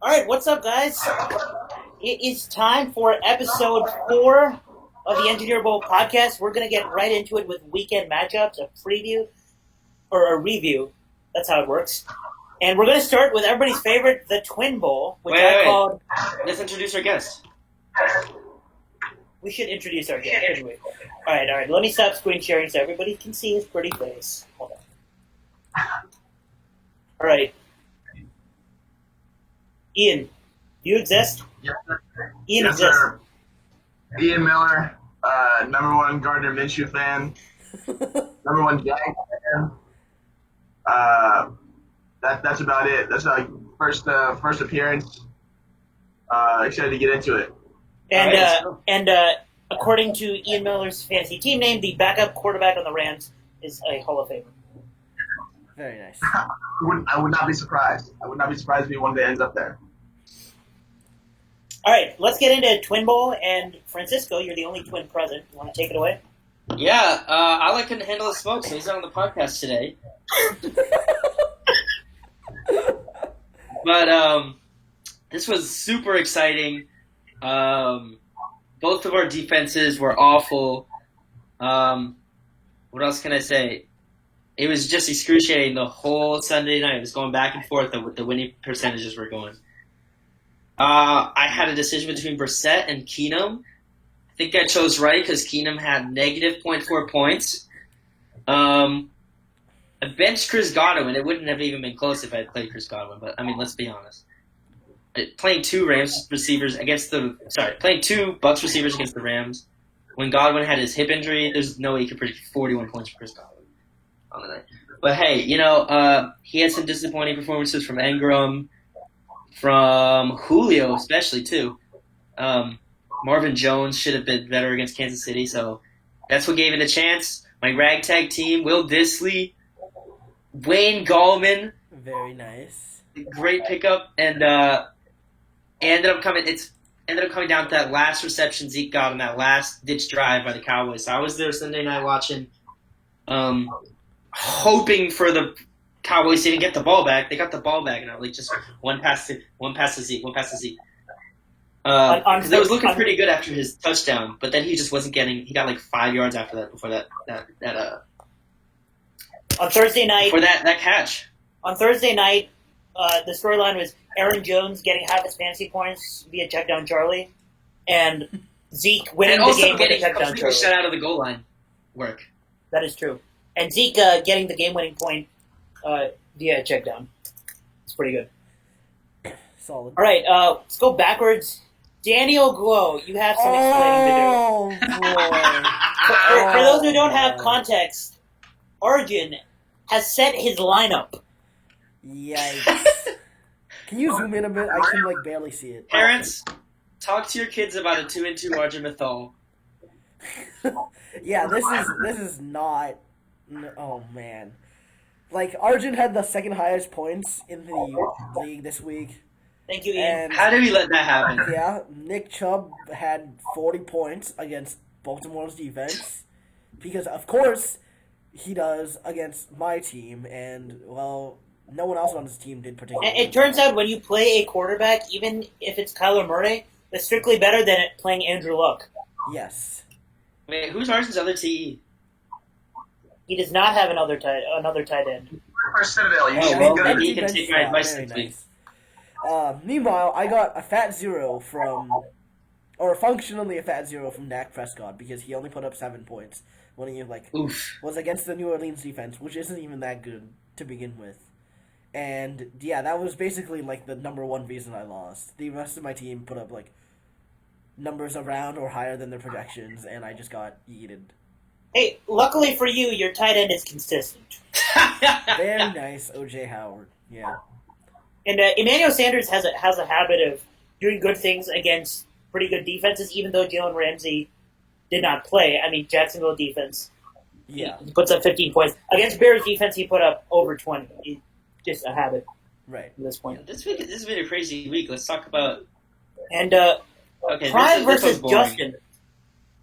All right, what's up, guys? It is time for episode 4 of the Engineer Bowl podcast. We're going to get right into it with weekend matchups, a preview, or a review. That's how it works. And we're going to start with everybody's favorite, the Twin Bowl, which called... Let's introduce our guest. We should introduce our guest, shouldn't we? All right. Let me stop screen sharing so everybody can see his pretty face. Hold on. All right. Ian, do you exist? Yes, Ian yes, exists. sir. Ian Miller, number one Gardner Minshew fan, number one Jag fan. That's about it. That's like first appearance. Excited to get into it. And according to Ian Miller's fantasy team name, the backup quarterback on the Rams is a Hall of Famer. Very nice. I would not be surprised. I would not be surprised if he one day ends up there. All right, let's get into Twin Bowl. And Francisco, you're the only twin present. You want to take it away? Yeah, Alec couldn't handle the smoke, so he's not on the podcast today. But this was super exciting. Both of our defenses were awful. What else can I say? It was just excruciating the whole Sunday night. It was going back and forth with the winning percentages were going. I had a decision between Brissett and Keenum. I think I chose right because Keenum had negative 0.4 points. I benched Chris Godwin. It wouldn't have even been close if I had played Chris Godwin. But, I mean, let's be honest. Playing two Bucks receivers against the Rams, when Godwin had his hip injury, there's no way he could predict 41 points for Chris Godwin on the night. But hey, he had some disappointing performances from Engram, from Julio especially too. Marvin Jones should have been better against Kansas City, so that's what gave it a chance. My ragtag team: Will Dissly, Wayne Gallman, Very nice. great pickup, and ended up coming down to that last reception Zeke got on that last ditch drive by the Cowboys. So I was there Sunday night watching, hoping for the Cowboys to even get the ball back. They got the ball back, and I was like, just one pass to Zeke. Because it was looking pretty good after his touchdown, but then he just wasn't getting. He got like 5 yards after that before that On Thursday night, for that catch. On Thursday night, the storyline was Aaron Jones getting half his fantasy points via checkdown Charlie, and Zeke winning And the also game with a getting checkdown completely Charlie. shut out of the goal line work. That is true. And Zeke getting the game-winning point via checkdown. It's pretty good. Solid. All right, let's go backwards. Daniel Glow, you have some explaining to do. Boy. For those who don't have context, Arjun has set his lineup. Yikes. Can you zoom in a bit? I can barely see it. Parents, talk to your kids about a 2-2 Arjun Methol. Yeah, this is not. Oh man, Arjun had the second highest points in the league this week. Thank you, Ian. And How did we let that happen? yeah, Nick Chubb had 40 points against Baltimore's defense because, of course, he does against my team, and well, no one else on his team did particularly. It turns out when you play a quarterback, even if it's Kyler Murray, it's strictly better than playing Andrew Luck. Yes. Wait, who's Arjun's other TE? He does not have another tight end. For Citadel, you Oh, should well, be then good. he can take my advice Very next week. nice. Meanwhile, I got a fat zero functionally a fat zero from Dak Prescott because he only put up 7 points when he Oof. was against the New Orleans defense, which isn't even that good to begin with. And yeah, that was basically the number one reason I lost. The rest of my team put up numbers around or higher than their projections, and I just got yeeted. Hey, luckily for you, your tight end is consistent. Very nice, O.J. Howard. Yeah. And Emmanuel Sanders has a habit of doing good things against pretty good defenses, even though Jalen Ramsey did not play. I mean, Jacksonville defense, Yeah. he puts up 15 points. Against Bears defense, he put up over 20. It's just a habit Right. at this point. This has been a crazy week. Let's talk about... And Okay, Pride this versus was boring. Justin.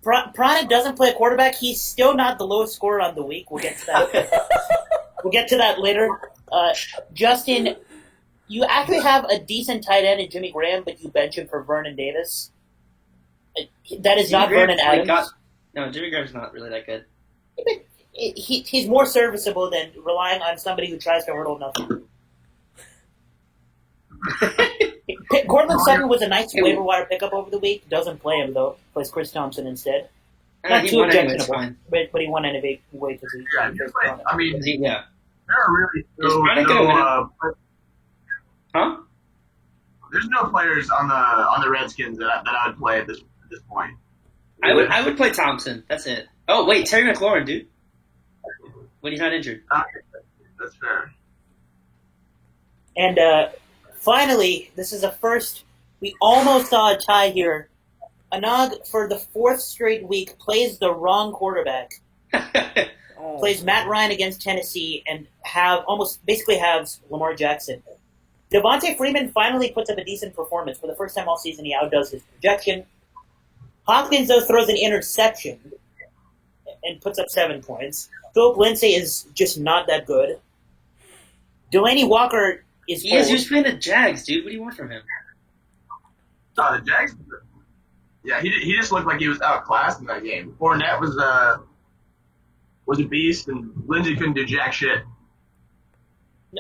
Pride doesn't play quarterback. He's still not the lowest scorer on the week. We'll get to that. We'll get to that later. Justin you actually have a decent tight end in Jimmy Graham, but you bench him for Vernon Davis. That is not Vernon Adams. No, Jimmy Graham's not really that good. He's more serviceable than relying on somebody who tries to hurdle nothing. Cortland Sutton was a nice waiver wire pickup over the week. Doesn't play him, though. Plays Chris Thompson instead. Not too objectionable, but he won anyway because he. Yeah, I mean, yeah. There are really Huh? There's no players on the Redskins that I would play at this point. I would play Thompson. That's it. Oh wait, Terry McLaurin, dude. When he's not injured. That's fair. And finally, this is a first. We almost saw a tie here. Ahaan, for the fourth straight week, plays the wrong quarterback. Plays Matt Ryan against Tennessee and basically has Lamar Jackson. Devontae Freeman finally puts up a decent performance. For the first time all season, he outdoes his projection. Hopkins, though, throws an interception and puts up 7 points. Philip Lindsay is just not that good. Delaney Walker is He is just playing the Jags, dude. What do you want from him? The Jags? Yeah, he just looked like he was outclassed in that game. Fournette was a beast, and Lindsay couldn't do jack shit.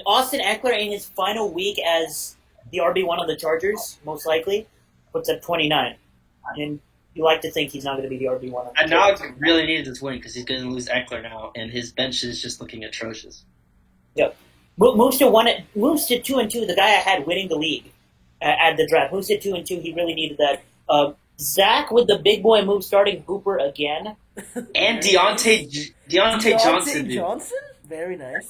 Austin Eckler, in his final week as the RB1 on the Chargers, most likely, puts up 29. And you like to think he's not going to be the RB1 on the And Chargers. now really needed this win because he's going to lose Eckler now, and his bench is just looking atrocious. Yep. Moves to 2-2. The guy I had winning the league at the draft. Moves to 2-2. He really needed that. Zach with the big boy move, starting Hooper again, and Deontay Johnson. Johnson, very nice.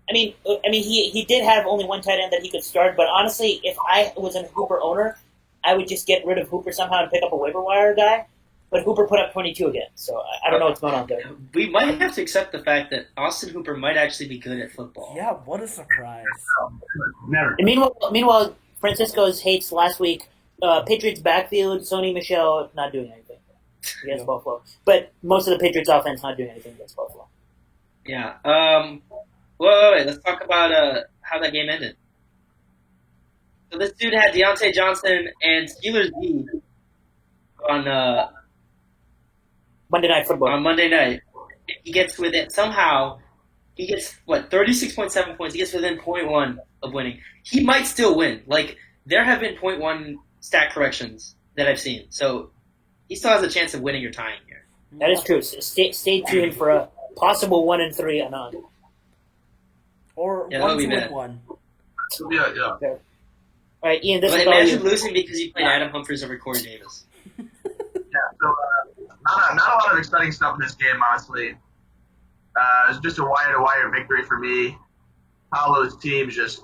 I mean, he did have only one tight end that he could start, but honestly, if I was a Hooper owner, I would just get rid of Hooper somehow and pick up a waiver wire guy. But Hooper put up 22 again, so I don't know what's going on there. We might have to accept the fact that Austin Hooper might actually be good at football. Yeah, what a surprise. Never. And meanwhile, Francisco's hates last week. Patriots backfield, Sony Michel not doing anything against Buffalo. But most of the Patriots offense not doing anything against Buffalo. Yeah. Wait. Let's talk about how that game ended. So this dude had Deontay Johnson and Steelers D on Monday Night Football. On Monday night. He gets within somehow. He gets 36.7 points. He gets within 0.1 of winning. He might still win. Like there have been 0.1 stat corrections that I've seen. So he still has a chance of winning or tying here. That is true. Stay tuned for a possible 1-3 Ahaan. Or Yeah, 1-1. Yeah. All right, Ian. This But is all imagine you. losing because you played Adam Humphries over Corey Davis. Yeah, so not a lot of exciting stuff in this game, honestly. It's just a wire-to-wire victory for me. Paolo's team just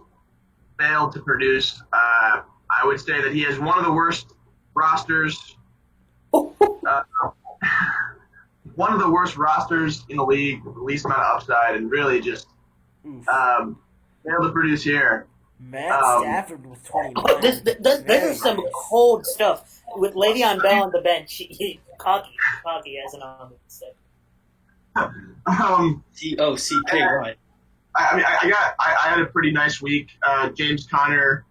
failed to produce. I would say that he has one of the worst rosters. One of the worst rosters in the league, with the least amount of upside, and really just failed to produce here. Matt Stafford with 20 This is some cold stuff. With Le'Veon Bell on the bench, he cocky as an Ahaan would say. COCKY. I had a pretty nice week. James Conner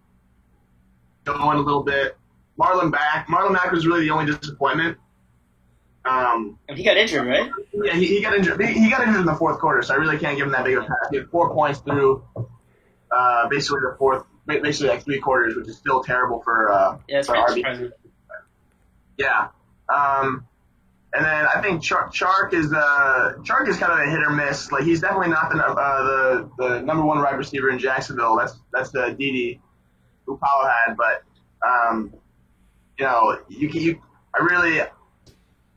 going a little bit. Marlon Mack was really the only disappointment. And he got injured, right? Yeah, he got injured. He got injured in the fourth quarter, so I really can't give him that big of a pass. He had 4 points through basically like 3 quarters, which is still terrible for it's for pretty RB. surprising. Yeah. And then I think Chark is kind of a hit or miss. Like he's definitely not the number one wide receiver in Jacksonville. That's the Dede who Powell had. But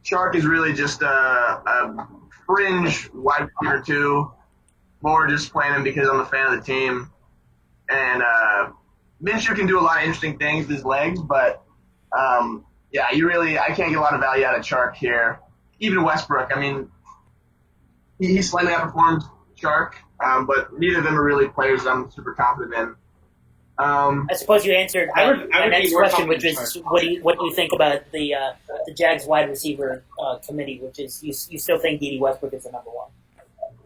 Chark is really just a fringe wide receiver too. More just playing him because I'm a fan of the team. And Minshew can do a lot of interesting things with his legs, but I can't get a lot of value out of Chark here. Even Westbrook, I mean, he slightly outperformed Chark, but neither of them are really players I'm super confident in. I suppose you answered I would my be next more question, which confident is in what do you think about the Jags wide receiver committee? Which is you still think Dede Westbrook is the number one?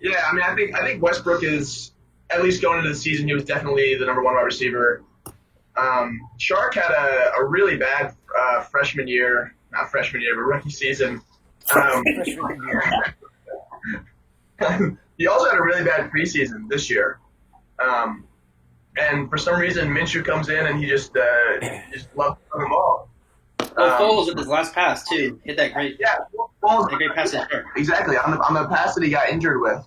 Yeah, I mean, I think Westbrook is at least going into the season, he was definitely the number one wide receiver. Shark had a really bad freshman year, not freshman year, but rookie season. He also had a really bad preseason this year. And for some reason, Minshew comes in and he just loves to run the ball. Foles with his last pass too hit that great. Yeah, Foles, that great pass to Shark. Exactly on the pass that he got injured with.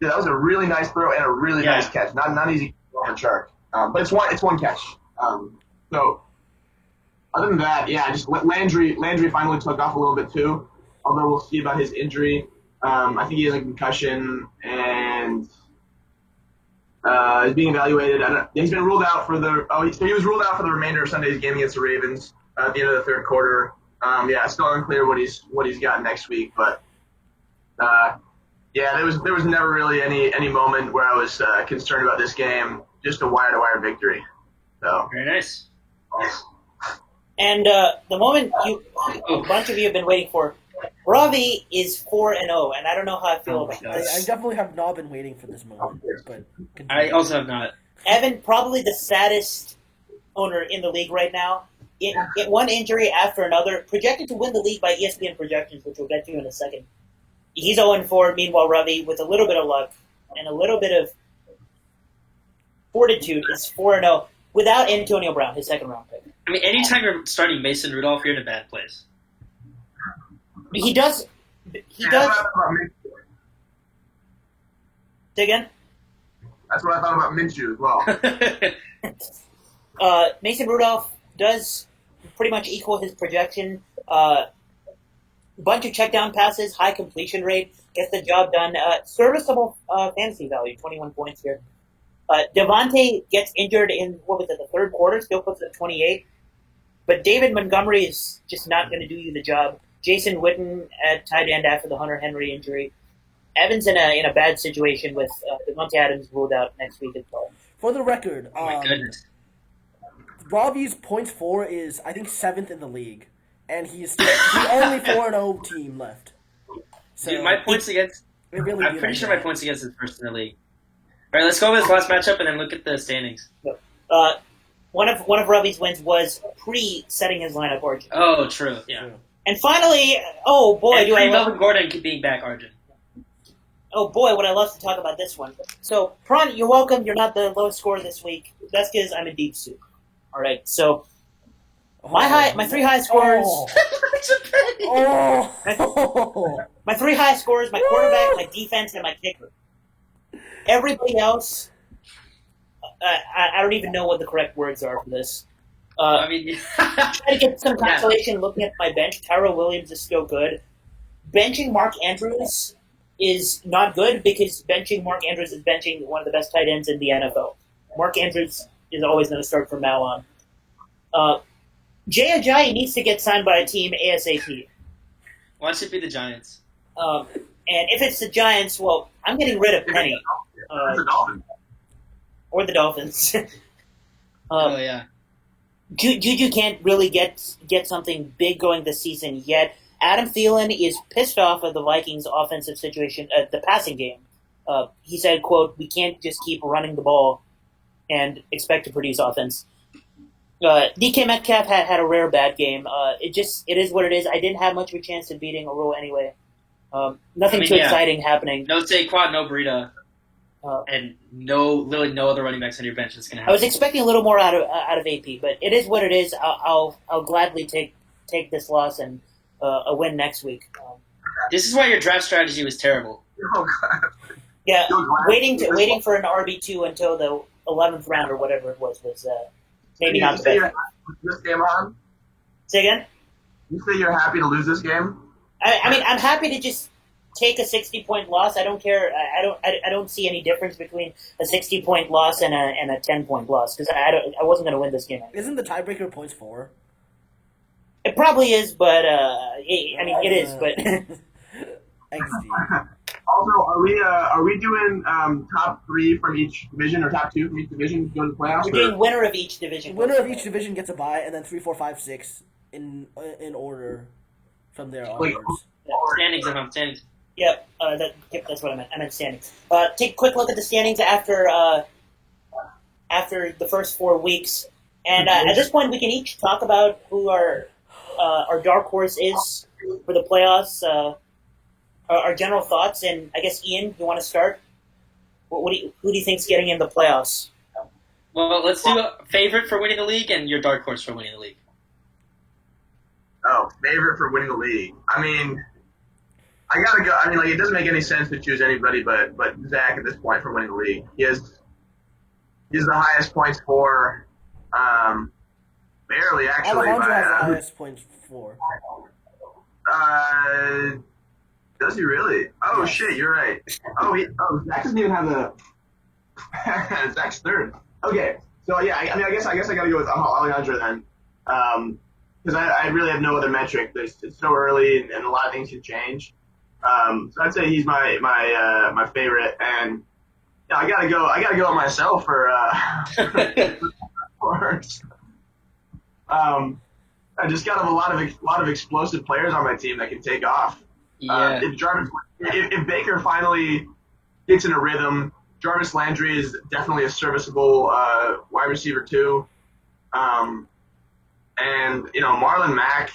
That was a really nice throw and a really nice catch. Not easy for Shark, but it's one catch. So other than that, just Landry finally took off a little bit too. Although we'll see about his injury. I think he has a concussion and is being evaluated. He's been ruled out for he was ruled out for the remainder of Sunday's game against the Ravens at the end of the third quarter. Still unclear what he's got next week, but there was never really any moment where I was concerned about this game. Just a wire-to-wire victory. So very nice. And the moment a bunch of you have been waiting for. Ravi is 4-0, and I don't know how I feel about this. I definitely have not been waiting for this moment, but I also have not. Evan, probably the saddest owner in the league right now. It one injury after another, projected to win the league by ESPN projections, which we'll get to in a second. He's 0-4. Meanwhile, Ravi, with a little bit of luck and a little bit of fortitude, is 4-0 without Antonio Brown, his second-round pick. I mean, anytime you're starting Mason Rudolph, you're in a bad place. He does. Say again? That's what I thought about Minshew as well. Mason Rudolph does pretty much equal his projection. Bunch of check down passes, high completion rate, gets the job done. Serviceable fantasy value, 21 points here. Devontae gets injured in, the third quarter, still puts it at 28. But David Montgomery is just not going to do you the job. Jason Witten at tight end after the Hunter Henry injury. Evans in a bad situation with Devontae Adams ruled out next week as well. For the record, my goodness. Robbie's points for is, I think, 7th in the league. And he's the only 4-0 team left. So, dude, my points against... Really I'm pretty sure my points against is first in the league. All right, let's go over this last matchup and then look at the standings. One of Robbie's wins was pre-setting his lineup origin. Oh, true. Yeah. And finally, oh boy, and Melvin Gordon being back origin. Oh boy, would I love to talk about this one. So, Prawn, you're welcome. You're not the lowest scorer this week. That's because I'm in deep soup. All right, so my three highest scorers. My three highest scorers: my quarterback, my defense, and my kicker. Everybody else, I don't even know what the correct words are for this. I mean, try to get some consolation looking at my bench. Tyrell Williams is still good. Benching Mark Andrews is not good because benching Mark Andrews is benching one of the best tight ends in the NFL. Mark Andrews is always going to start from now on. Jay Ajayi needs to get signed by a team ASAP. Why should it be the Giants? And if it's the Giants, well, I'm getting rid of Penny. Or the Dolphins. Oh, yeah. Juju can't really get something big going this season yet. Adam Thielen is pissed off of the Vikings' offensive situation, the passing game. He said, quote, "We can't just keep running the ball and expect to produce offense." DK Metcalf had a rare bad game. It is what it is. I didn't have much of a chance of beating a rule anyway. Nothing too exciting happening. No Saquon, no Breida. And literally no other running backs on your bench that's going to happen. I was expecting a little more out of AP, but it is what it is. I'll gladly take this loss and a win next week. This is why your draft strategy was terrible. Yeah, waiting for an RB2 until the 11th round or whatever it was maybe not the best. This game on? Say again? You say you're happy to lose this game? I mean, I'm happy to just take a 60-point loss. I don't care. I don't see any difference between a 60-point loss and a 10-point loss because I wasn't going to win this game. Isn't the tiebreaker points 4? It probably is, but it is. But XD. Also, are we doing top 3 from each division or top 2 from each division going to the playoffs? We're doing winner of each division. Winner of each division gets a bye, and then 3, 4, 5, 6 in order from there onwards. Standings. Yep, that's what I meant. I meant standings. Take a quick look at the standings after the first 4 weeks, and at this point, we can each talk about who our dark horse is for the playoffs. Our general thoughts, and I guess Ian, you want to start? Who do you think's getting in the playoffs? Well, let's do a favorite for winning the league and your dark horse for winning the league. Oh, favorite for winning the league. I mean, I gotta go. I mean, like, it doesn't make any sense to choose anybody but Zach at this point for winning the league. He's the highest points for, barely actually. Alejandro has the highest points for. Does he really? Oh yes. Shit, you're right. Zach doesn't even have the. Zach's third. Okay, so yeah, I guess I gotta go with Alejandro then, because I really have no other metric. It's so early and a lot of things can change. So I'd say he's my favorite, and yeah, I gotta go with myself for course. I just got a lot of explosive players on my team that can take off. Yeah. If Baker finally gets in a rhythm, Jarvis Landry is definitely a serviceable wide receiver too. And Marlon Mack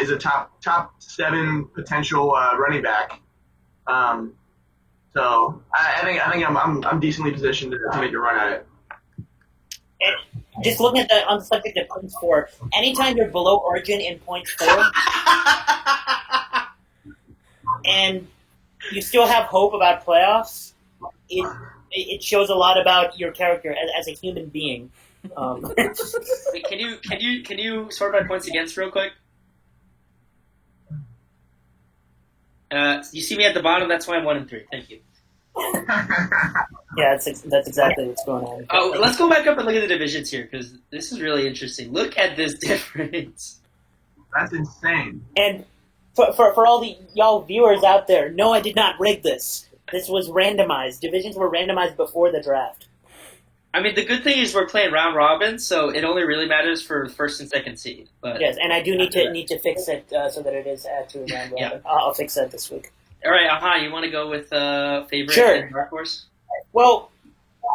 is a top 7 potential running back. So I think I'm decently positioned to make a run at it. And just looking at on the subject of points for, anytime you're below Origin in points for, and you still have hope about playoffs, it shows a lot about your character as a human being. Wait, can you sort by points against real quick? You see me at the bottom. That's why I'm 1 and 3. Thank you. Yeah, that's exactly what's going on. Oh, let's go back up and look at the divisions here because this is really interesting. Look at this difference. That's insane. And for all the y'all viewers out there, no, I did not rig this. This was randomized. Divisions were randomized before the draft. I mean, the good thing is we're playing round robin, so it only really matters for first and second seed. But yes, and I do need to fix it so that it is actually round robin. Yeah. I'll fix that this week. All right, Ahaan, you want to go with favorite sure. and dark horse? Well,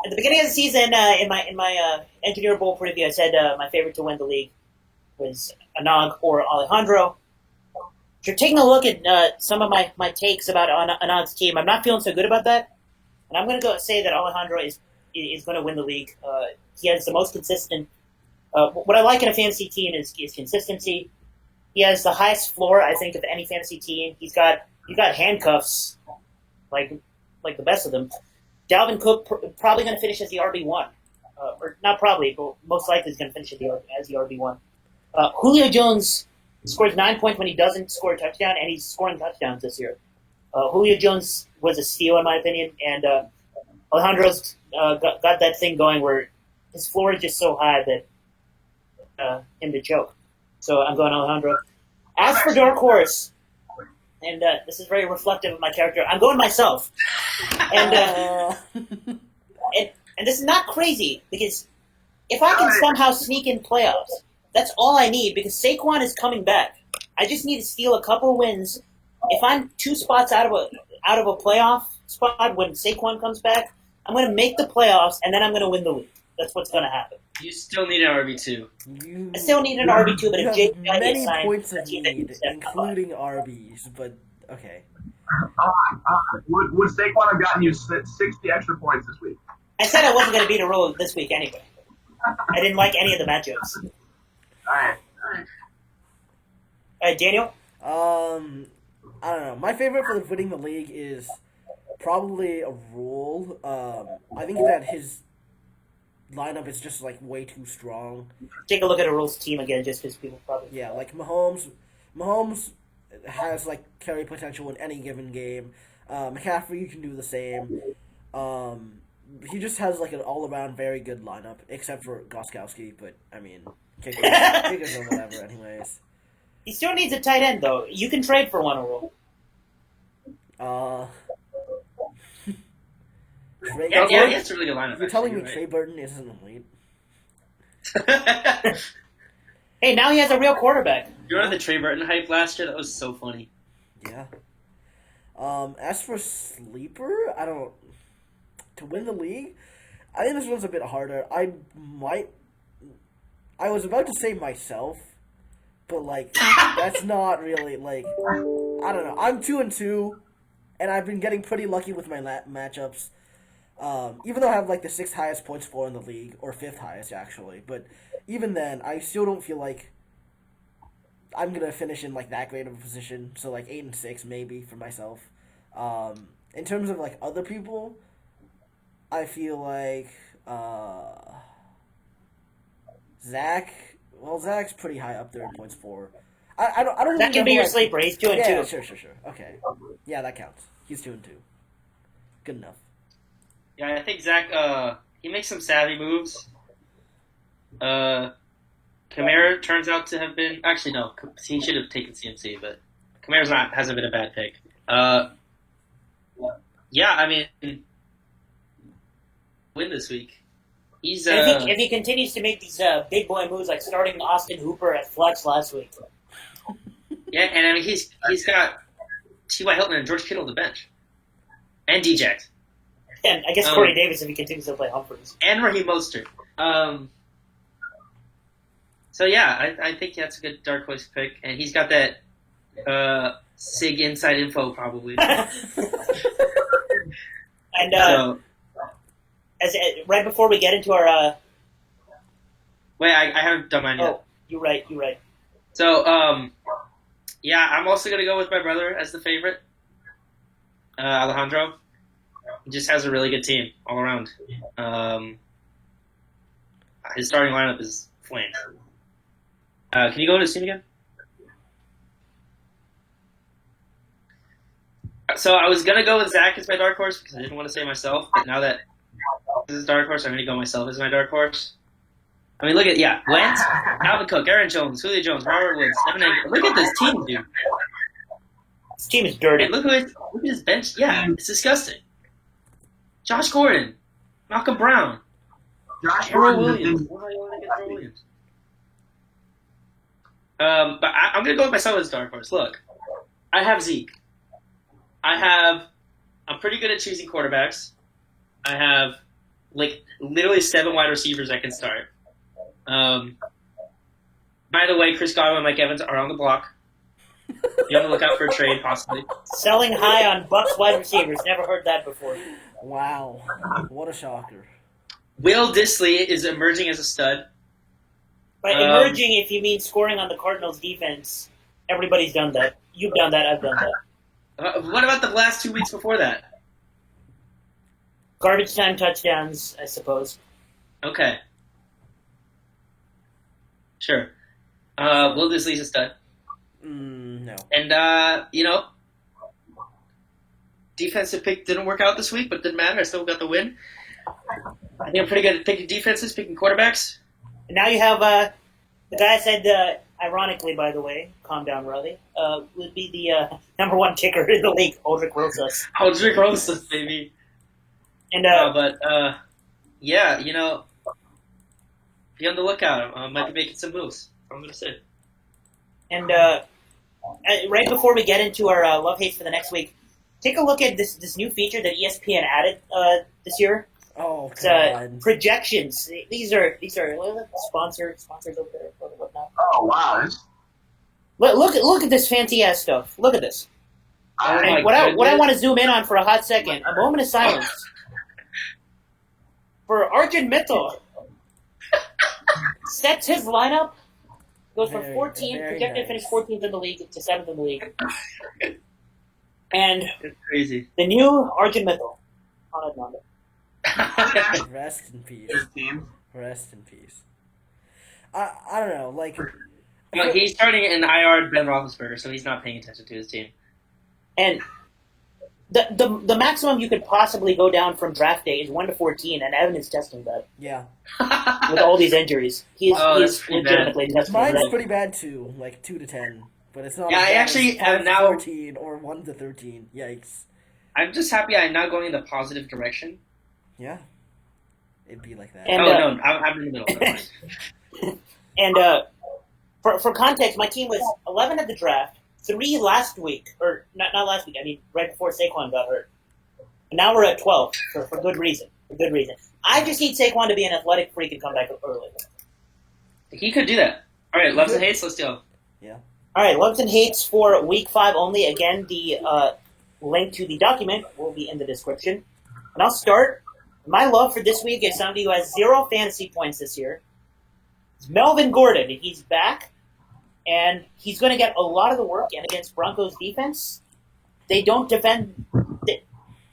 at the beginning of the season, in my Engineer Bowl preview, I said my favorite to win the league was Ahaan or Alejandro. If you're taking a look at some of my takes about Ahaan's team, I'm not feeling so good about that, and I'm going to go say that Alejandro is going to win the league. He has the most consistent. What I like in a fantasy team is consistency. He has the highest floor, I think, of any fantasy team. He's got handcuffs, like the best of them. Dalvin Cook probably going to finish as the RB1, or not probably, but most likely is going to finish as the RB1. Julio Jones scores 9 points when he doesn't score a touchdown, and he's scoring touchdowns this year. Julio Jones was a steal in my opinion, and Alejandro's got that thing going where his floor is just so high that him to choke. So I'm going Alejandro. As for dark horse, and this is very reflective of my character, I'm going myself. And and this is not crazy because if I can somehow sneak in playoffs, that's all I need because Saquon is coming back. I just need to steal a couple wins. If I'm 2 spots out of a playoff spot when Saquon comes back, I'm going to make the playoffs, and then I'm going to win the league. That's what's going to happen. You still need an RB2. I still need an RB2, but if Jake got many signed, points of need, including RBs, but okay. Would Saquon have gotten you 60 extra points this week? I said I wasn't going to beat a rule this week anyway. I didn't like any of the matchups. All right, Daniel? I don't know. My favorite for winning the league is probably a rule. I think that his lineup is just like way too strong. Take a look at a rules team again, just because people probably. Yeah, like Mahomes has like carry potential in any given game. McCaffrey can do the same. He just has like an all around very good lineup, except for Gostkowski. But I mean, kickers or whatever. Anyways, he still needs a tight end though. You can trade for one, rule. Yeah, it's a really good lineup. You're telling me Trey Burton isn't elite? Hey, now he has a real quarterback. You remember the Trey Burton hype last year? That was so funny. Yeah. As for sleeper, to win the league, I think this one's a bit harder. I was about to say myself, but like that's not really like I don't know. I'm 2-2, and I've been getting pretty lucky with my matchups. Even though I have like the 6th highest points for in the league, or 5th highest actually, but even then, I still don't feel like I'm gonna finish in like that great of a position. So like 8-6 maybe for myself. In terms of like other people, I feel like Zach. Well, Zach's pretty high up there in points for. I don't. That really can be know, your like, sleeper. He's 2-2. Yeah, sure. Okay, yeah, that counts. He's 2-2. Good enough. Yeah, I think Zach. He makes some savvy moves. Kamara turns out to have been actually no. He should have taken CMC, but Kamara's hasn't been a bad pick. Yeah, I mean, win this week. He's If he continues to make these big boy moves, like starting Austin Hooper at flex last week. Yeah, and I mean he's got T.Y. Hilton and George Kittle on the bench, and D-Jax, And I guess Corey Davis if he continues to play Humphries. and Raheem Mostert. So yeah, I think that's a good dark horse pick, and he's got that SIG inside info probably. And So right before we get into our wait, I haven't done mine yet. you're right. So yeah, I'm also gonna go with my brother as the favorite, Alejandro. He just has a really good team all around. His starting lineup is flame. Can you go to his team again? So I was gonna go with Zach as my dark horse because I didn't want to say myself, but now that this is dark horse, I'm gonna go myself as my dark horse. I mean, look at Wentz, Alvin Cook, Aaron Jones, Julio Jones, Robert Woods, Evan Engram. Look at this team, dude. This team is dirty. And look at his bench. Yeah, it's disgusting. Josh Gordon, Malcolm Brown, Josh Harold Gordon. Williams. Why do you want to get Harold Williams? But I'm gonna go with myself as dark horse. Look, I have Zeke. I'm pretty good at choosing quarterbacks. I have like literally 7 wide receivers I can start. By the way, Chris Godwin and Mike Evans are on the block. Be on the lookout for a trade, possibly. Selling high on Bucks wide receivers. Never heard that before. Wow, what a shocker! Will Dissly is emerging as a stud. By emerging, if you mean scoring on the Cardinals' defense, everybody's done that. You've done that. I've done that. What about the last 2 weeks before that? Garbage time touchdowns, I suppose. Okay. Sure. Will Dissly's a stud. No. And, defensive pick didn't work out this week, but didn't matter. I still got the win. I think I'm pretty good at picking defenses, picking quarterbacks. And now you have the guy I said, ironically, by the way, calm down, Riley, would be the number 1 kicker in the league, Aldrich Rosas. Aldrich Rosas, baby. And yeah, be on the lookout. I might be making some moves. I'm going to say. And right before we get into our love hates for the next week, take a look at this new feature that ESPN added this year. Oh, It's God. projections. These are sponsors over there or whatnot. Oh wow! Look at this fancy ass stuff. Look at this. Oh, my And what I goodness. want to zoom in on for a hot second, a moment of silence for Arjun Mittal. Sets his lineup. Goes from Very, 14, very projected to nice. finish 14th in the league to 7th in the league. And It's crazy. the new Arjun Mittal. Anand Nanda. Rest in peace. His team. Rest in peace. I don't know, like Well, he's starting in IR Ben Roethlisberger, so he's not paying attention to his team. And the maximum you could possibly go down from draft day is 1 to 14, and Evan is testing that yeah. with all these injuries. He's that's pretty legitimately testing Mine's that. pretty bad too, like 2 to 10. But it's not Yeah, as I bad actually as have 5 to now- 14 or 1 to 13. Yikes. I'm just happy I'm now going in the positive direction. Yeah. It'd be like that. And, no, I'm in the middle. Never mind. And for context, my team was 11 at the draft, 3 last week, or not last week. I mean, right before Saquon got hurt. And now we're at 12 for good reason. For good reason. I just need Saquon to be an athletic freak and come back early. He could do that. All right, loves and hates. Let's go. Yeah. All right, loves and hates for Week 5 only. Again, the link to the document will be in the description. And I'll start. My love for this week is somebody who has 0 fantasy points this year. It's Melvin Gordon. He's back, and he's going to get a lot of the work. And against Broncos defense, they don't defend.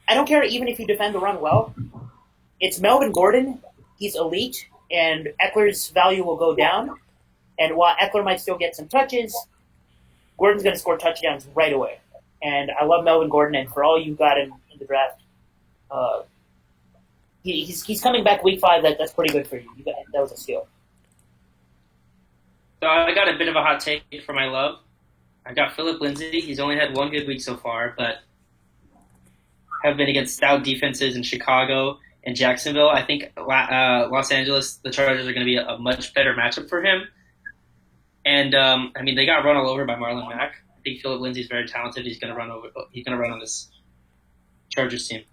I don't care even if you defend the run well. It's Melvin Gordon. He's elite, and Eckler's value will go down. And while Eckler might still get some touches, Gordon's going to score touchdowns right away. And I love Melvin Gordon, and for all you got in the draft, he's coming back Week 5. That's pretty good for you. That was a steal. So I got a bit of a hot take for my love. I got Philip Lindsay. He's only had 1 good week so far, but have been against stout defenses in Chicago and Jacksonville. I think Los Angeles, the Chargers are going to be a much better matchup for him. And I mean, they got run all over by Marlon Mack. I think Philip Lindsay's very talented. He's going to run on this Chargers team.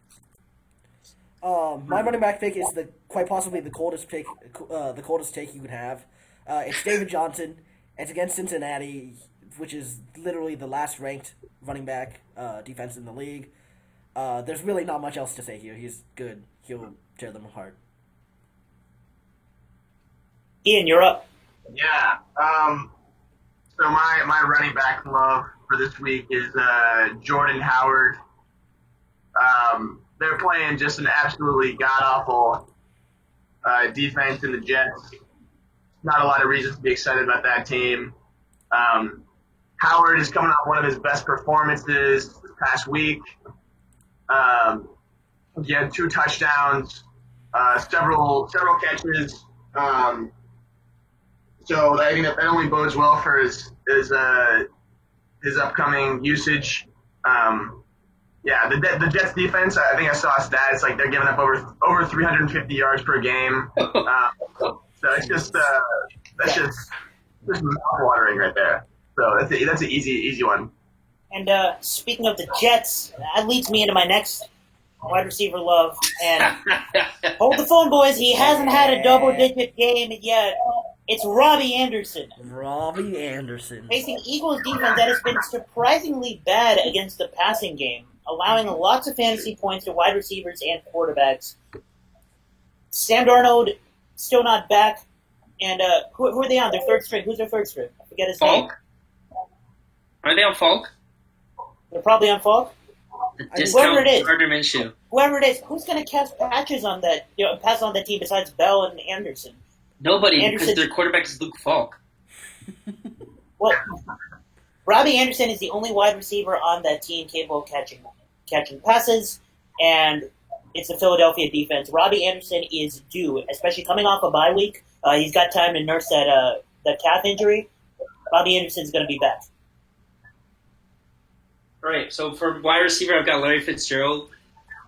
My running back pick is quite possibly the coldest pick, the coldest take you could have. It's David Johnson. It's against Cincinnati, which is literally the last ranked running back defense in the league. There's really not much else to say here. He's good. He'll tear them apart. Ian, you're up. Yeah. So my running back love for this week is Jordan Howard. They're playing just an absolutely god-awful defense in the Jets. Not a lot of reasons to be excited about that team. Howard is coming off one of his best performances this past week. He had 2 touchdowns, several catches. So I think that only bodes well for his upcoming usage. Yeah, the Jets defense. I think I saw a stat. It's like they're giving up over 350 yards per game. So it's just that's just mouth-watering right there. So that's an easy one. And speaking of the Jets, that leads me into my next wide receiver love. And hold the phone, boys. He hasn't had a double-digit game yet. It's Robbie Anderson. Robbie Anderson. Facing Eagles defense that has been surprisingly bad against the passing game, allowing lots of fantasy points to wide receivers and quarterbacks. Sam Darnold still not back. And who are they on? Their third string. Who's their third string? I forget his name. Falk? Are they on Falk? They're probably on Falk. Whoever it is. Gardner Minshew. Whoever it is, who's going to cast patches on that? Pass on that team besides Bell and Anderson? Nobody, because their quarterback is Luke Falk. Well, Robbie Anderson is the only wide receiver on that team capable of catching passes, and it's the Philadelphia defense. Robbie Anderson is due, especially coming off a bye week. He's got time to nurse that calf injury. Robbie Anderson's going to be back. All right, so for wide receiver, I've got Larry Fitzgerald.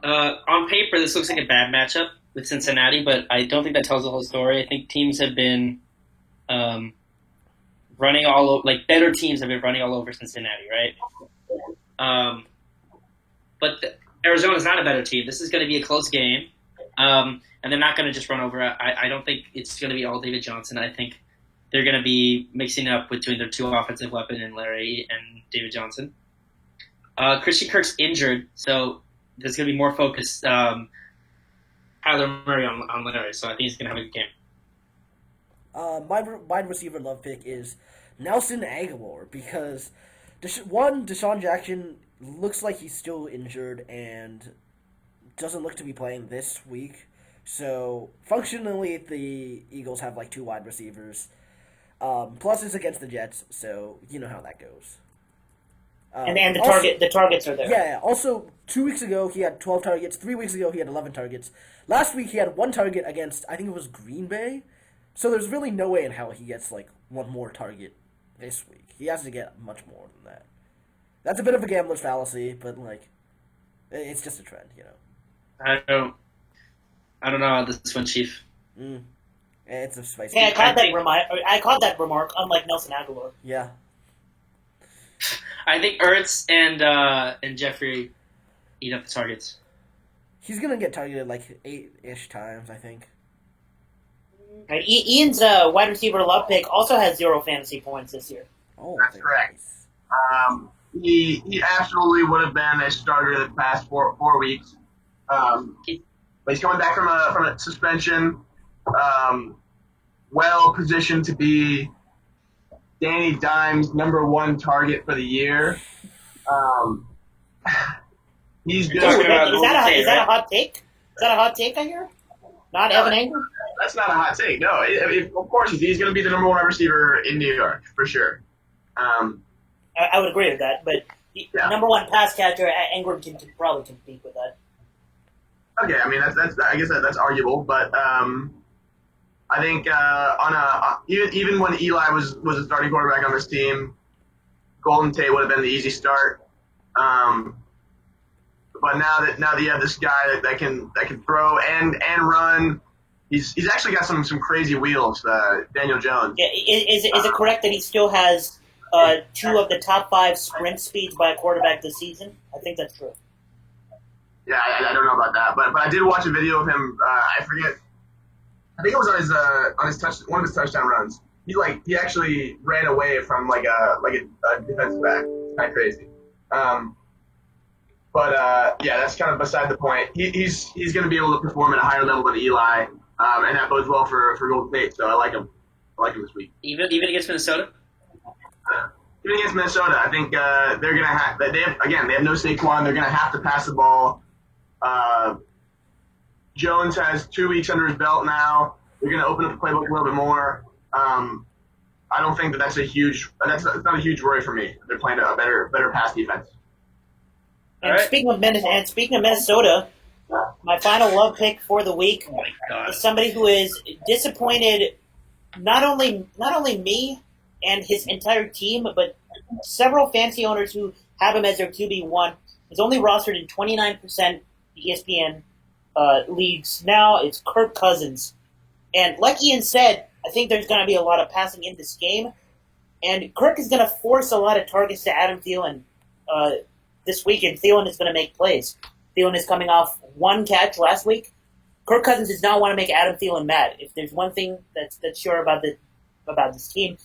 On paper, this looks like a bad matchup with Cincinnati, but I don't think that tells the whole story. I think teams have been running all over, like better teams have been running all over Cincinnati, right? But Arizona's not a better team. This is going to be a close game, and they're not going to just run over. I don't think it's going to be all David Johnson. I think they're going to be mixing it up between their 2 offensive weapons in Larry and David Johnson. Christian Kirk's injured, so there's going to be more focus. Kyler Murray on Larry, so I think he's going to have a good game. My wide receiver love pick is Nelson Aguilar because Deshaun Jackson looks like he's still injured and doesn't look to be playing this week. So functionally, the Eagles have like 2 wide receivers. Plus, it's against the Jets, so you know how that goes. And the targets are there. Yeah. Also, 2 weeks ago he had 12 targets. 3 weeks ago he had 11 targets. Last week he had 1 target against, I think it was Green Bay. So there's really no way in hell he gets like 1 more target this week. He has to get much more than that. That's a bit of a gambler's fallacy, but like, it's just a trend, you know. I don't know how this one, Chief. It's a spicy. Hey, I caught that remark. Unlike Nelson Aguilar. Yeah. I think Ertz and Jeffrey eat up the targets. He's gonna get targeted like 8-ish times, I think. Right, Ian's wide receiver love pick also has 0 fantasy points this year. Oh, That's correct. He absolutely would have been a starter the past four weeks. But he's coming back from a suspension. Well positioned to be Danny Dimes' #1 target for the year. He's good. Is that a hot take? Is that a hot take I hear? Not Evan Engram? That's not a hot take. No, of course he's going to be the #1 wide receiver in New York for sure. I would agree with that, but #1 pass catcher, Engram can probably compete with that. Okay, I mean I guess that's arguable, but I think even when Eli was a starting quarterback on this team, Golden Tate would have been the easy start. But now that you have this guy that can throw and run, he's actually got some crazy wheels. Daniel Jones. Yeah, is it correct that he still has 2 of the top 5 sprint speeds by a quarterback this season? I think that's true. Yeah, I don't know about that, but I did watch a video of him. I forget. I think it was on one of his touchdown runs. He actually ran away from like a defensive back. It's kind of crazy. But that's kind of beside the point. He's going to be able to perform at a higher level than Eli, and that bodes well for Golden State. So I like him. This week. Even against Minnesota. Even against Minnesota, I think they're going to have. They have no Saquon. They're going to have to pass the ball. Jones has 2 weeks under his belt now. They're going to open up the playbook a little bit more. I don't think that's it's not a huge worry for me. They're playing a better pass defense. And speaking of Minnesota, my final love pick for the week is somebody who is disappointed not only me and his entire team, but several fantasy owners who have him as their QB1. He's only rostered in 29% ESPN leagues now. It's Kirk Cousins. And like Ian said, I think there's going to be a lot of passing in this game. And Kirk is going to force a lot of targets to Adam Thielen this week, and Thielen is going to make plays. Thielen is coming off 1 catch last week. Kirk Cousins does not want to make Adam Thielen mad. If there's one thing that's sure about this team,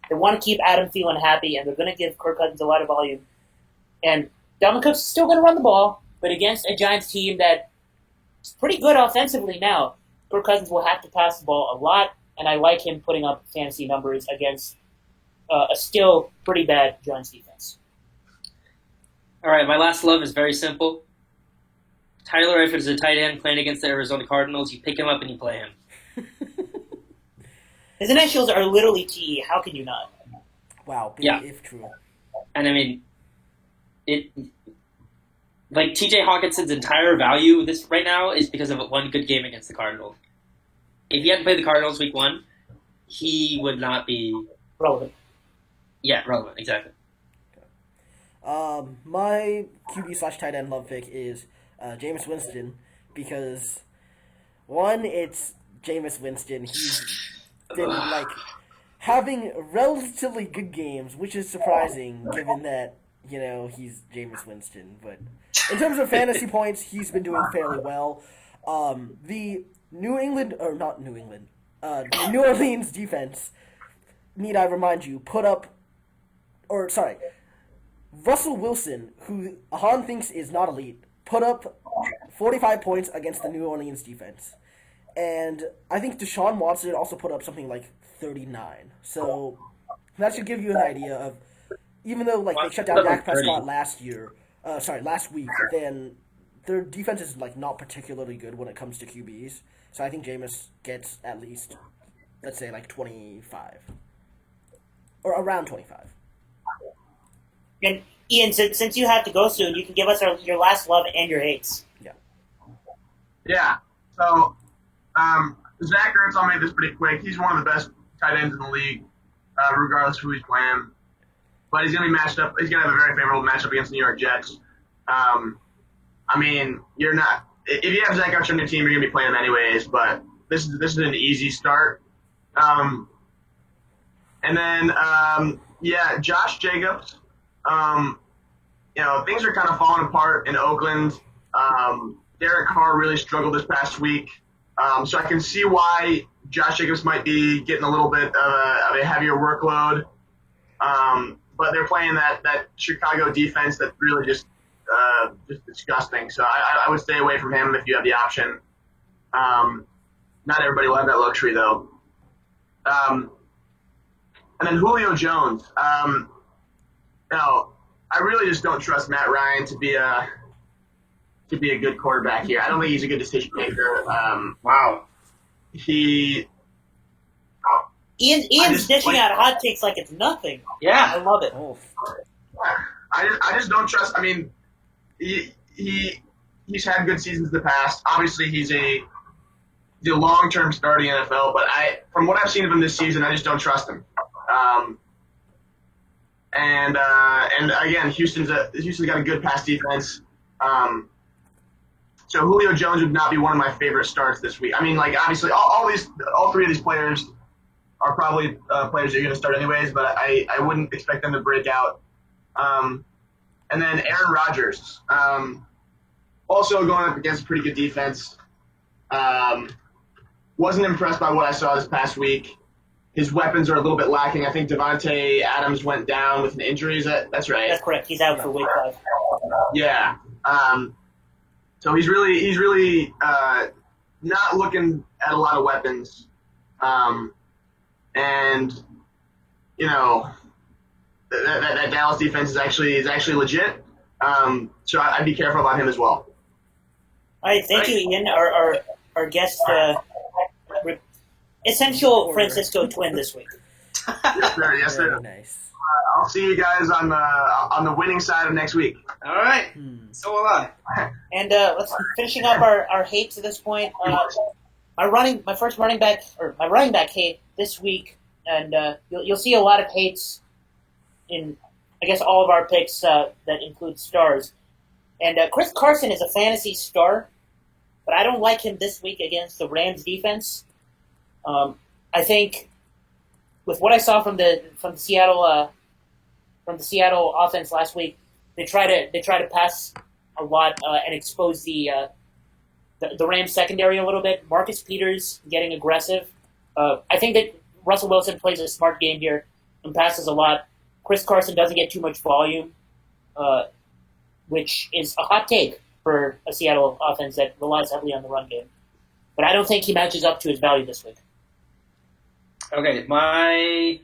they want to keep Adam Thielen happy, and they're going to give Kirk Cousins a lot of volume. And Dalvin Cook's still going to run the ball, but against a Giants team that's pretty good offensively now, Kirk Cousins will have to pass the ball a lot, and I like him putting up fantasy numbers against a still pretty bad Giants defense. All right, my last love is very simple. Tyler Eifert is a tight end playing against the Arizona Cardinals. You pick him up and you play him. His initials are literally TE. How can you not? Wow, if true. And I mean, TJ Hawkinson's entire value right now is because of 1 good game against the Cardinals. If he hadn't played the Cardinals week 1, he would not be relevant. Yeah, relevant, exactly. My QB/tight end love pick is Jameis Winston because, 1, it's Jameis Winston. He's been having relatively good games, which is surprising given that he's Jameis Winston. But in terms of fantasy points, he's been doing fairly well. The New Orleans defense, need I remind you, Russell Wilson, who Ahaan thinks is not elite, put up 45 points against the New Orleans defense. And I think Deshaun Watson also put up something like 39. So that should give you an idea of, even though they shut down Dak Prescott last week, then their defense is not particularly good when it comes to QBs. So I think Jameis gets at least, let's say 25. Or around 25. And Ian, since you have to go soon, you can give us your last love and your hates. Yeah. So, Zach Ertz, I'll make this pretty quick. He's one of the best tight ends in the league, regardless of who he's playing. But he's going to be matched up. He's going to have a very favorable matchup against the New York Jets. You're not. If you have Zach Ertz on your team, you're going to be playing him anyways. But this is an easy start. And then Josh Jacobs. Things are kind of falling apart in Oakland. Derek Carr really struggled this past week. So I can see why Josh Jacobs might be getting a little bit of a heavier workload. But they're playing that Chicago defense that's really just disgusting. So I would stay away from him if you have the option. Not everybody will have that luxury, though. And then Julio Jones. I really just don't trust Matt Ryan to be a good quarterback here. I don't think he's a good decision maker. Wow. Ian's dishing out hot takes like it's nothing. Yeah. I love it. Oh. I just don't trust. I mean, he's had good seasons in the past. Obviously, he's a long-term starting NFL, but from what I've seen of him this season, I just don't trust him. And again, Houston's got a good pass defense. So Julio Jones would not be one of my favorite starts this week. I mean, like, obviously, all three of these players are probably players that you're going to start anyways, but I wouldn't expect them to break out. And then Aaron Rodgers, also going up against a pretty good defense. Wasn't impressed by what I saw this past week. His weapons are a little bit lacking. I think Devontae Adams went down with an injury. That's right? That's correct. He's out for week 5. Yeah. So he's really not looking at a lot of weapons. And that Dallas defense is actually legit. So I'd be careful about him as well. All right, thank you, Ian. Our guest, essential Francisco twin this week. Yes, sir. Yes, sir. Very nice. I'll see you guys on the winning side of next week. All right. So will I. And let's finishing up our hates at this point. My running back hate this week, and you'll see a lot of hates in, I guess, all of our picks that include stars. And Chris Carson is a fantasy star, but I don't like him this week against the Rams defense. I think with what I saw from the Seattle offense last week, they try to pass a lot and expose the Rams secondary a little bit. Marcus Peters getting aggressive. I think that Russell Wilson plays a smart game here and passes a lot. Chris Carson doesn't get too much volume, which is a hot take for a Seattle offense that relies heavily on the run game. But I don't think he matches up to his value this week. Okay, my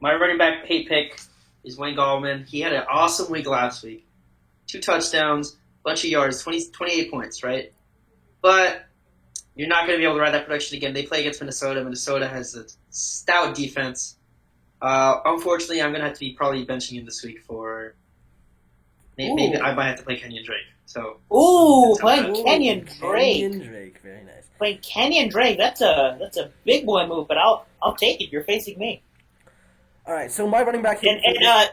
running back hate pick is Wayne Gallman. He had an awesome week last week. 2 touchdowns, bunch of yards, 28 points, right? But you're not going to be able to ride that production again. They play against Minnesota. Minnesota has a stout defense. Unfortunately, I'm going to have to be probably benching him this week for maybe I might have to play Kenyon Drake. So playing Kenyon Drake. Kenyon Drake, very nice. Playing Kenyon Drake, that's a big boy move, but I'll take it. You're facing me. All right, so my running back hate.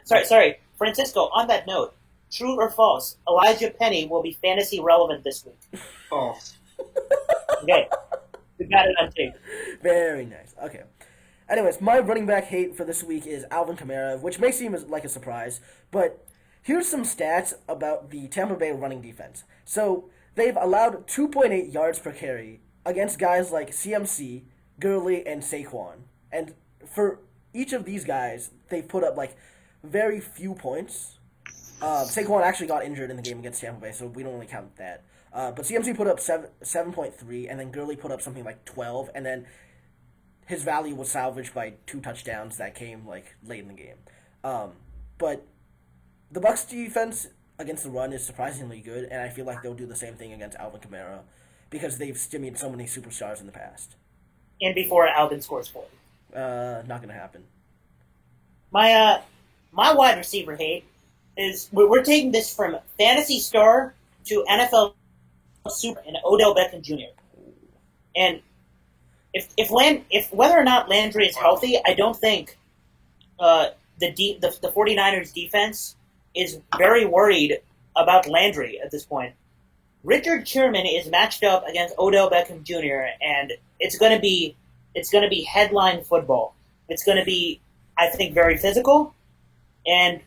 Sorry, Francisco. On that note, true or false? Elijah Penny will be fantasy relevant this week. False. Okay, we got it on tape. Very nice. Okay. Anyways, my running back hate for this week is Alvin Kamara, which may seem like a surprise, but here's some stats about the Tampa Bay running defense. So they've allowed 2.8 yards per carry against guys like CMC, Gurley, and Saquon. And for each of these guys, they've put up like very few points. Saquon actually got injured in the game against Tampa Bay, so we don't really count that. But CMC put up 7.3, and then Gurley put up something like 12, and then his value was salvaged by 2 touchdowns that came like late in the game. But the Bucs defense against the run is surprisingly good, and I feel like they'll do the same thing against Alvin Kamara because they've stymied so many superstars in the past. And before Alvin scores 40. Not gonna happen. My wide receiver hate is we're taking this from fantasy star to NFL super and Odell Beckham Jr. And if whether or not Landry is healthy, I don't think the 49ers defense is very worried about Landry at this point. Richard Sherman is matched up against Odell Beckham Jr. and it's going to be headline football. It's going to be, I think, very physical, and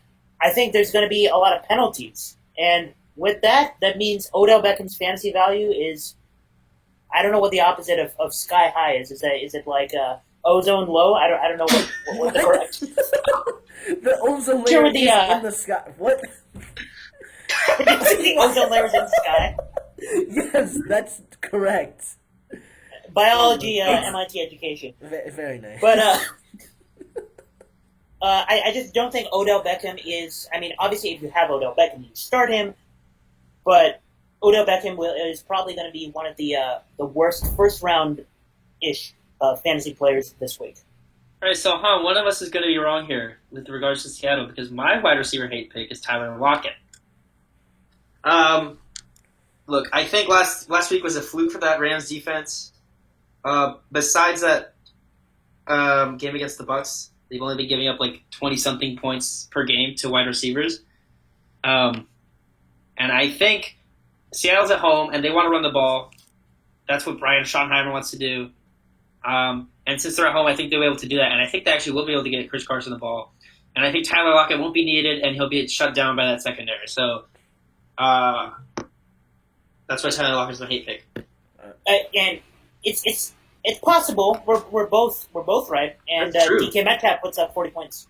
I think there's going to be a lot of penalties. And with that, that means Odell Beckham's fantasy value is, I don't know what the opposite of sky high is. Is it like ozone low? I don't know what the correct. The ozone layer is in the sky. What? The ozone layer is in the sky. Yes, that's correct. Biology, MIT education. Very nice. But I just don't think Odell Beckham is. I mean, obviously, if you have Odell Beckham, you start him. But Odell Beckham is probably going to be one of the worst first round ish fantasy players this week. All right, so Ahaan, one of us is going to be wrong here with regards to Seattle because my wide receiver hate pick is Tyler Lockett. Look, I think last week was a fluke for that Rams defense. Besides that game against the Bucs, they've only been giving up like 20-something points per game to wide receivers. And I think Seattle's at home, and they want to run the ball. That's what Brian Schottenheimer wants to do. And since they're at home, I think they'll be able to do that. And I think they actually will be able to get Chris Carson the ball. And I think Tyler Lockett won't be needed, and he'll be shut down by that secondary. So that's why Tyler Lockett's my hate pick. And it's possible. We're both right. And DK Metcalf puts up 40 points.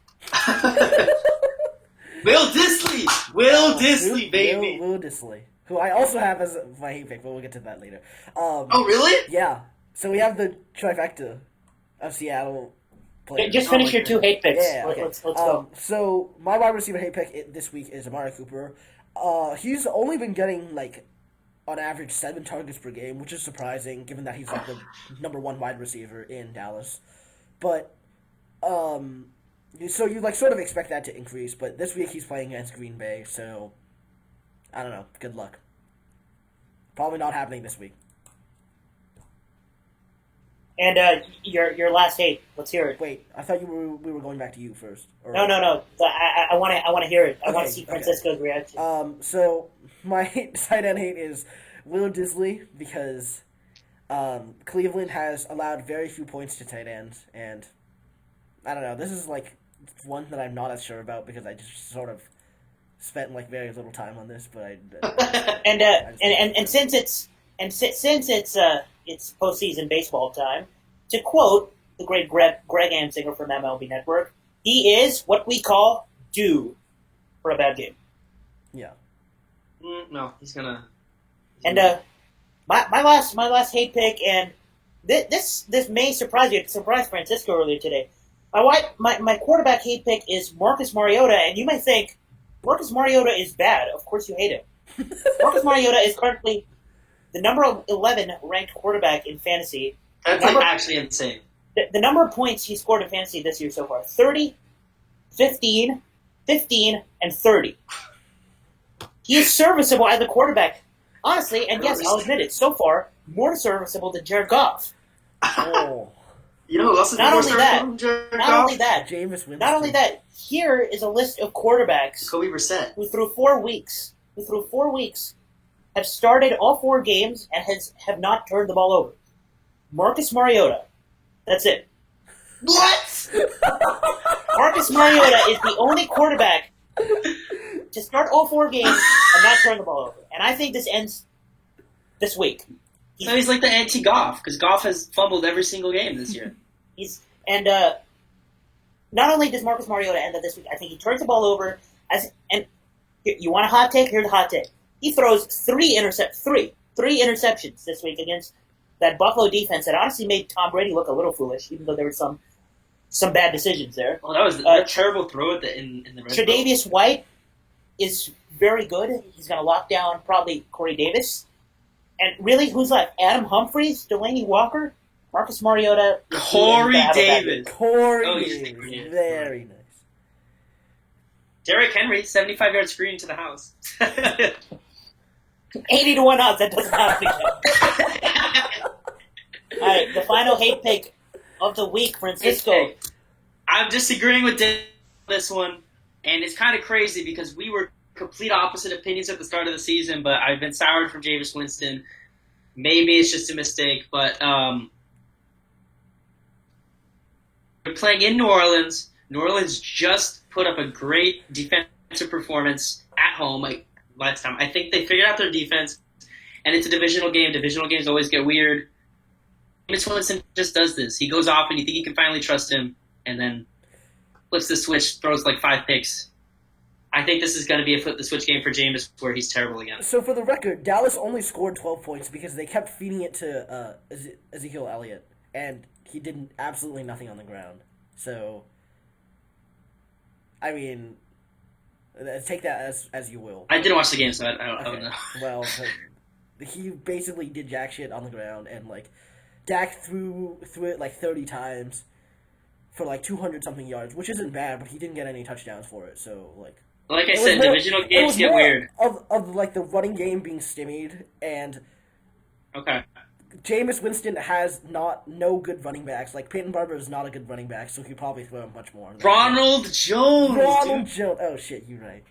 Will Dissly, baby. Will Dissly, who I also have as my hate pick, but we'll get to that later. Oh, really? Yeah. So we have the trifecta of Seattle players. Just finish your two hate picks. Yeah, okay. Let's go. So my wide receiver hate pick this week is Amari Cooper. He's only been getting like on average 7 targets per game, which is surprising given that he's like the number 1 wide receiver in Dallas. But so you like sort of expect that to increase, but this week he's playing against Green Bay, so I don't know. Good luck. Probably not happening this week. And your last hate. Let's hear it. Wait, I thought we were going back to you first. Or... No. I want to hear it. I want to see Francisco's reaction. So my tight end hate is Will Dissly because Cleveland has allowed very few points to tight ends, and I don't know. This is like one that I'm not as sure about because I just sort of spent like very little time on this, but since it's postseason baseball time, to quote the great Greg Amsinger from MLB Network, he is what we call due for a bad game. Yeah. No, he's gonna. And my last hate pick, and this may surprise you. It surprised Francisco earlier today. My quarterback hate pick is Marcus Mariota, and you might think Marcus Mariota is bad. Of course you hate him. Marcus Mariota is currently the number 11 ranked quarterback in fantasy. That's actually insane. The number of points he scored in fantasy this year so far, 30, 15, 15, and 30. He is serviceable as a quarterback. Honestly, and yes, I'll admit it, so far, more serviceable than Jared Goff. Oh. You know who else is Not more only serviceable than Jared Goff? Not only that, Jameis Winston. Not only that, here is a list of quarterbacks Kobe Brissett, who through 4 weeks, have started all 4 games and have not turned the ball over. Marcus Mariota. That's it. What? Marcus Mariota is the only quarterback to start all 4 games and not turn the ball over. And I think this ends this week. He's like the anti-Goff, because Goff has fumbled every single game this year. Not only does Marcus Mariota end up this week, I think he turns the ball over. And you want a hot take? Here's a hot take. He throws 3 interceptions this week against that Buffalo defense that honestly made Tom Brady look a little foolish, even though there were some bad decisions there. Well, that was a terrible throw in the red zone. Tre'Davious White is very good. He's going to lock down probably Corey Davis. And really, who's left? Adam Humphries, Delaney Walker, Marcus Mariota, Corey Davis. Davis. Very nice. Derrick Henry, 75-yard screen to the house. 80-1 odds. That doesn't happen again. All right, the final hate pick of the week, Francisco. I'm disagreeing with this one, and it's kind of crazy because we were complete opposite opinions at the start of the season, but I've been soured from Jameis Winston. Maybe it's just a mistake, but we're playing in New Orleans. New Orleans just put up a great defensive performance at home like last time. I think they figured out their defense, and it's a divisional game. Divisional games always get weird. Jameis Winston just does this. He goes off, and you think you can finally trust him, and then flips the switch, throws like 5 picks. I think this is going to be a flip the switch game for Jameis, where he's terrible again. So for the record, Dallas only scored 12 points because they kept feeding it to Ezekiel Elliott, and he did absolutely nothing on the ground. So, I mean, take that as you will. I didn't watch the game, so I don't know. Well, he basically did jack shit on the ground, and like Dak threw it like 30 times for like 200-something yards, which isn't bad, but he didn't get any touchdowns for it. So like I said, divisional games get weird. Of like the running game being stymied, and okay, Jameis Winston has no good running backs. Like Peyton Barber is not a good running back, so he probably throw him much more. Ronald Jones. Jones. Oh shit, you're right.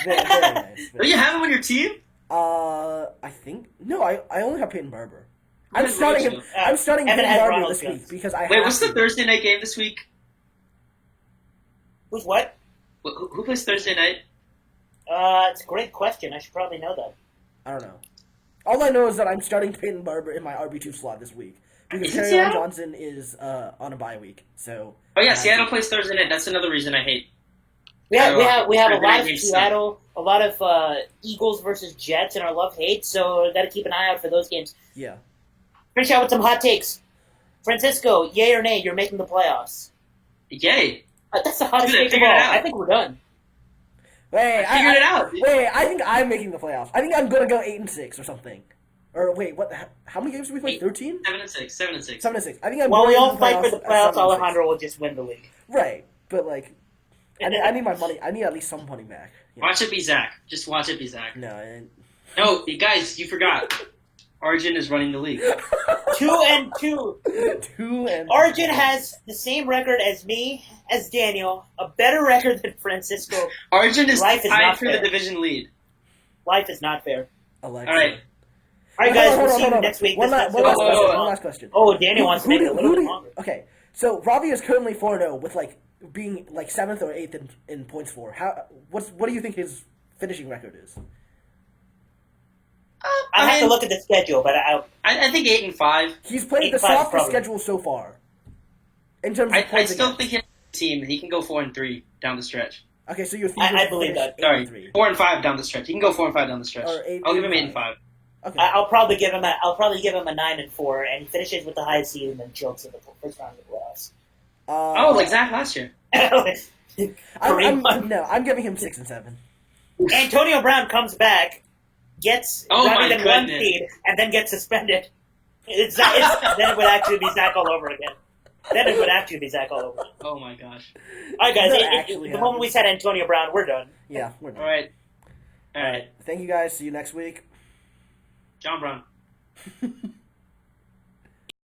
very nice. Do you have him on your team? I think no. I only have Peyton Barber. I'm starting him. I'm starting Peyton Barber this week because I. Wait, what's the Thursday night game this week? Who's what? Who plays Thursday night? It's a great question. I should probably know that. I don't know. All I know is that I'm starting Peyton Barber in my RB2 slot this week because Kerryon Johnson is on a bye week. So. Oh yeah, Seattle plays Thursday night. That's another reason I hate. We have a lot of Seattle, a lot of Eagles versus Jets in our love-hate, so got to keep an eye out for those games. Yeah. Finish out with some hot takes. Francisco, yay or nay, you're making the playoffs. Yay. That's the hottest take of all. I think we're done. Wait, I figured it out. Wait, I think I'm making the playoffs. I think I'm going to go 8-6 or something. Or wait, what? How many games did we play? 13? 7-6. 7-6. 7-6. I think I'm. While we all fight for the playoffs, Alejandro will just win the league. Right, but like, I need my money. I need at least some money back. Yeah. Watch it be Zach. Just watch it be Zach. No, guys, you forgot. Arjun is running the league. 2-2. 2-2. Arjun has the same record as me, as Daniel, a better record than Francisco. Arjun is tied for the division lead. Life is not fair. Alexa. All right, guys. We'll see you next week. One last question. Oh, Daniel wants to make it a little bit longer. Okay, so Ravi is currently 4-0 with like being like 7th or 8th in points for. What do you think his finishing record is? I have to look at the schedule, but I think 8-5. He's played the softest schedule so far. In terms of I still think his team he can go 4-3 down the stretch. Okay, so you're I believe that. Sorry, 4-5 down the stretch. He can go 4-5 down the stretch. I'll give him 8-5. Okay. I'll probably give him a 9-4, and he finishes with the highest seed and then jilts in the first round of the playoffs. Like Zach last year. I'm giving him 6-7. Antonio Brown comes back. Gets rather than one seed and then gets suspended. Then it would actually be Zach all over again. Oh my gosh! All right, guys. The moment we said Antonio Brown, we're done. Yeah, we're done. All right. Thank you guys. See you next week. John Brown.